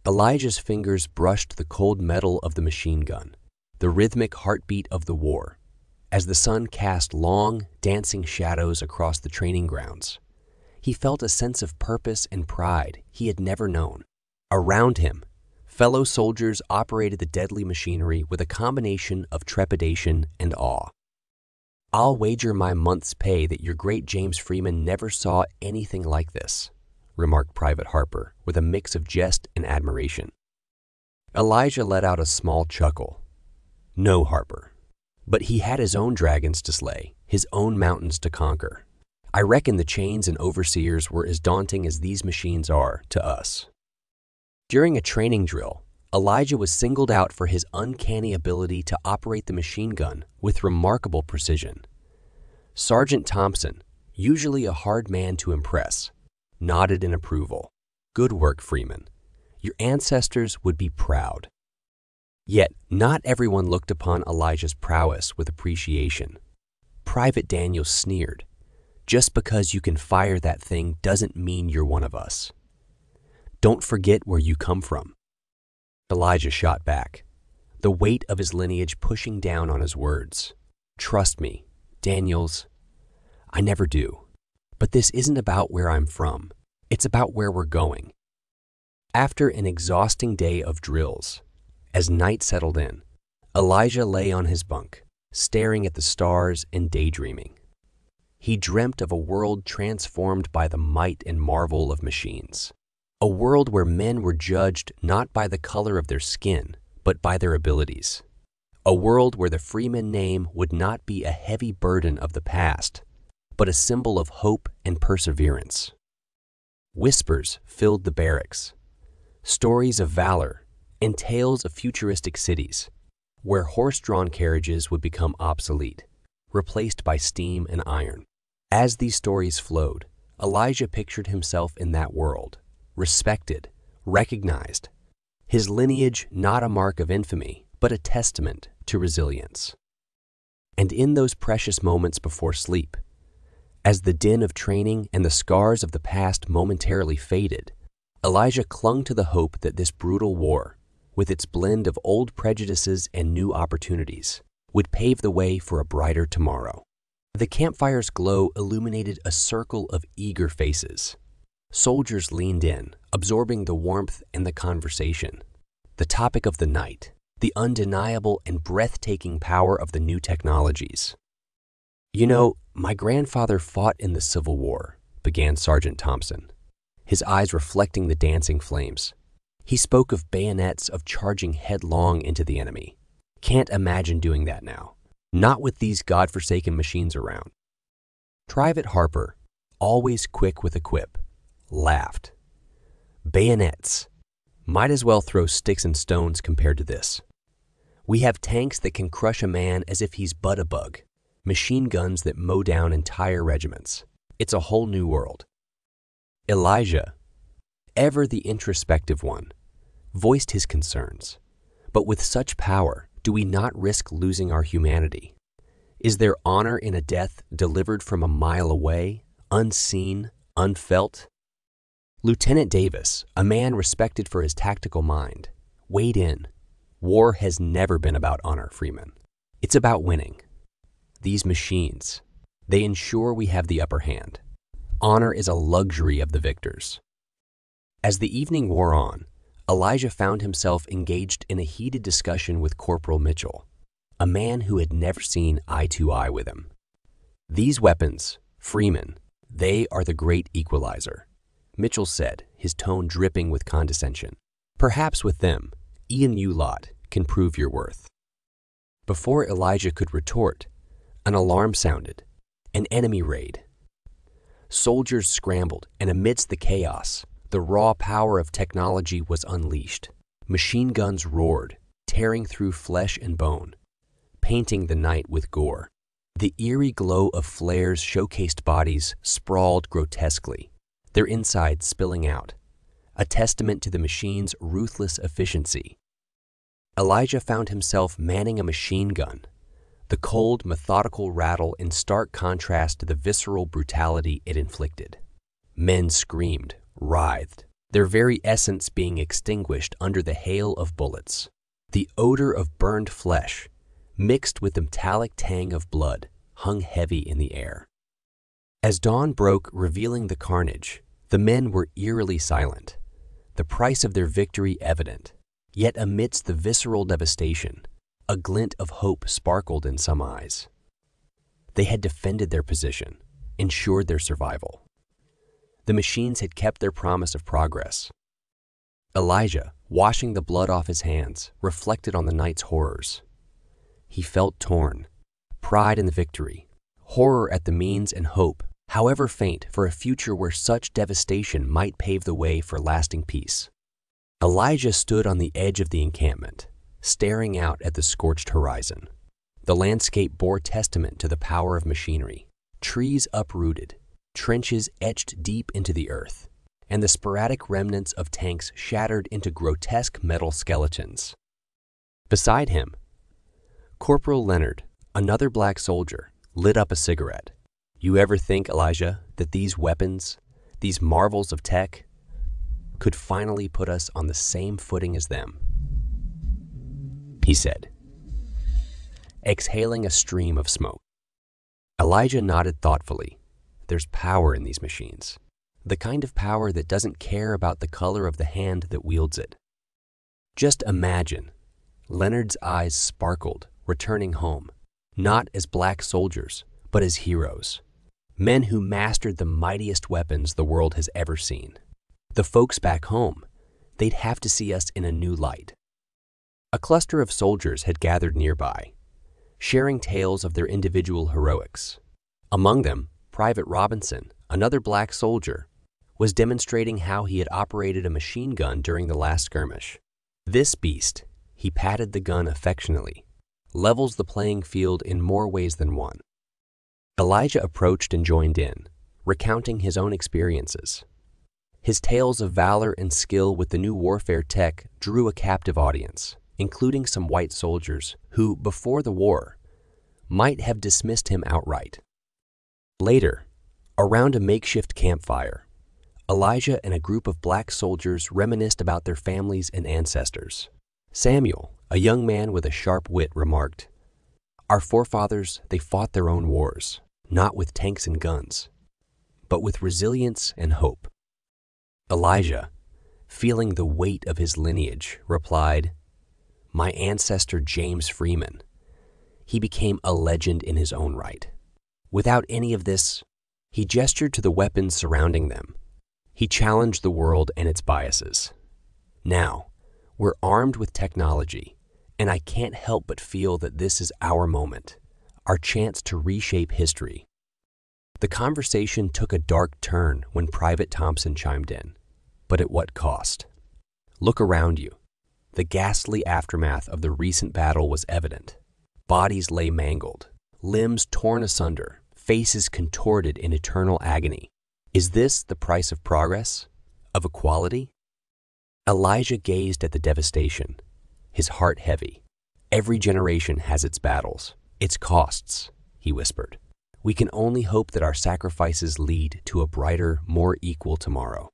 Elijah's fingers brushed the cold metal of the machine gun, the rhythmic heartbeat of the war, as the sun cast long, dancing shadows across the training grounds. He felt a sense of purpose and pride he had never known. Around him, fellow soldiers operated the deadly machinery with a combination of trepidation and awe. "I'll wager my month's pay that your great James Freeman never saw anything like this," remarked Private Harper with a mix of jest and admiration. Elijah let out a small chuckle. "No, Harper. But he had his own dragons to slay, his own mountains to conquer. I reckon the chains and overseers were as daunting as these machines are to us." During a training drill, Elijah was singled out for his uncanny ability to operate the machine gun with remarkable precision. Sergeant Thompson, usually a hard man to impress, nodded in approval. "Good work, Freeman. Your ancestors would be proud." Yet, not everyone looked upon Elijah's prowess with appreciation. Private Daniel sneered, "Just because you can fire that thing doesn't mean you're one of us. Don't forget where you come from." Elijah shot back, the weight of his lineage pushing down on his words. "Trust me, Daniels, I never do. But this isn't about where I'm from. It's about where we're going." After an exhausting day of drills, as night settled in, Elijah lay on his bunk, staring at the stars and daydreaming. He dreamt of a world transformed by the might and marvel of machines. A world where men were judged not by the color of their skin, but by their abilities. A world where the Freeman name would not be a heavy burden of the past, but a symbol of hope and perseverance. Whispers filled the barracks, stories of valor and tales of futuristic cities, where horse-drawn carriages would become obsolete, replaced by steam and iron. As these stories flowed, Elijah pictured himself in that world, respected, recognized, his lineage not a mark of infamy, but a testament to resilience. And in those precious moments before sleep, as the din of training and the scars of the past momentarily faded, Elijah clung to the hope that this brutal war, with its blend of old prejudices and new opportunities, would pave the way for a brighter tomorrow. The campfire's glow illuminated a circle of eager faces. Soldiers leaned in, absorbing the warmth and the conversation. The topic of the night, the undeniable and breathtaking power of the new technologies. "You know, my grandfather fought in the Civil War," began Sergeant Thompson, his eyes reflecting the dancing flames. "He spoke of bayonets, of charging headlong into the enemy. Can't imagine doing that now, not with these godforsaken machines around." Private Harper, always quick with a quip, laughed. "Bayonets. Might as well throw sticks and stones compared to this. We have tanks that can crush a man as if he's but a bug, machine guns that mow down entire regiments. It's a whole new world." Elijah, ever the introspective one, voiced his concerns. "But with such power, do we not risk losing our humanity? Is there honor in a death delivered from a mile away, unseen, unfelt?" Lieutenant Davis, a man respected for his tactical mind, weighed in. "War has never been about honor, Freeman. It's about winning. These machines, they ensure we have the upper hand. Honor is a luxury of the victors." As the evening wore on, Elijah found himself engaged in a heated discussion with Corporal Mitchell, a man who had never seen eye to eye with him. "These weapons, Freeman, they are the great equalizer," Mitchell said, his tone dripping with condescension. "Perhaps with them, Ian you lot can prove your worth." Before Elijah could retort, an alarm sounded, an enemy raid. Soldiers scrambled, and amidst the chaos, the raw power of technology was unleashed. Machine guns roared, tearing through flesh and bone, painting the night with gore. The eerie glow of flares showcased bodies sprawled grotesquely, their insides spilling out, a testament to the machine's ruthless efficiency. Elijah found himself manning a machine gun, the cold, methodical rattle in stark contrast to the visceral brutality it inflicted. Men screamed, writhed, their very essence being extinguished under the hail of bullets. The odor of burned flesh, mixed with the metallic tang of blood, hung heavy in the air. As dawn broke, revealing the carnage, the men were eerily silent, the price of their victory evident. Yet amidst the visceral devastation, a glint of hope sparkled in some eyes. They had defended their position, ensured their survival. The machines had kept their promise of progress. Elijah, washing the blood off his hands, reflected on the night's horrors. He felt torn, pride in the victory, horror at the means, and hope, however faint, for a future where such devastation might pave the way for lasting peace. Elijah stood on the edge of the encampment, staring out at the scorched horizon. The landscape bore testament to the power of machinery. Trees uprooted, trenches etched deep into the earth, and the sporadic remnants of tanks shattered into grotesque metal skeletons. Beside him, Corporal Leonard, another black soldier, lit up a cigarette. "You ever think, Elijah, that these weapons, these marvels of tech, could finally put us on the same footing as them?" he said, exhaling a stream of smoke. Elijah nodded thoughtfully. There's power in these machines, the kind of power that doesn't care about the color of the hand that wields it. Just imagine. Leonard's eyes sparkled, returning home, not as black soldiers, but as heroes, men who mastered the mightiest weapons the world has ever seen. The folks back home, they'd have to see us in a new light. A cluster of soldiers had gathered nearby, sharing tales of their individual heroics. Among them, Private Robinson, another black soldier, was demonstrating how he had operated a machine gun during the last skirmish. This beast, he patted the gun affectionately, levels the playing field in more ways than one. Elijah approached and joined in, recounting his own experiences. His tales of valor and skill with the new warfare tech drew a captive audience, including some white soldiers who, before the war, might have dismissed him outright. Later, around a makeshift campfire, Elijah and a group of black soldiers reminisced about their families and ancestors. Samuel, a young man with a sharp wit, remarked, "Our forefathers, they fought their own wars, not with tanks and guns, but with resilience and hope." Elijah, feeling the weight of his lineage, replied, "My ancestor James Freeman. He became a legend in his own right. Without any of this," he gestured to the weapons surrounding them. He challenged the world and its biases. "Now, we're armed with technology, and I can't help but feel that this is our moment, our chance to reshape history." The conversation took a dark turn when Private Thompson chimed in. But at what cost? Look around you. The ghastly aftermath of the recent battle was evident. Bodies lay mangled, limbs torn asunder, faces contorted in eternal agony. Is this the price of progress? Of equality? Elijah gazed at the devastation, his heart heavy. "Every generation has its battles, its costs," he whispered. "We can only hope that our sacrifices lead to a brighter, more equal tomorrow."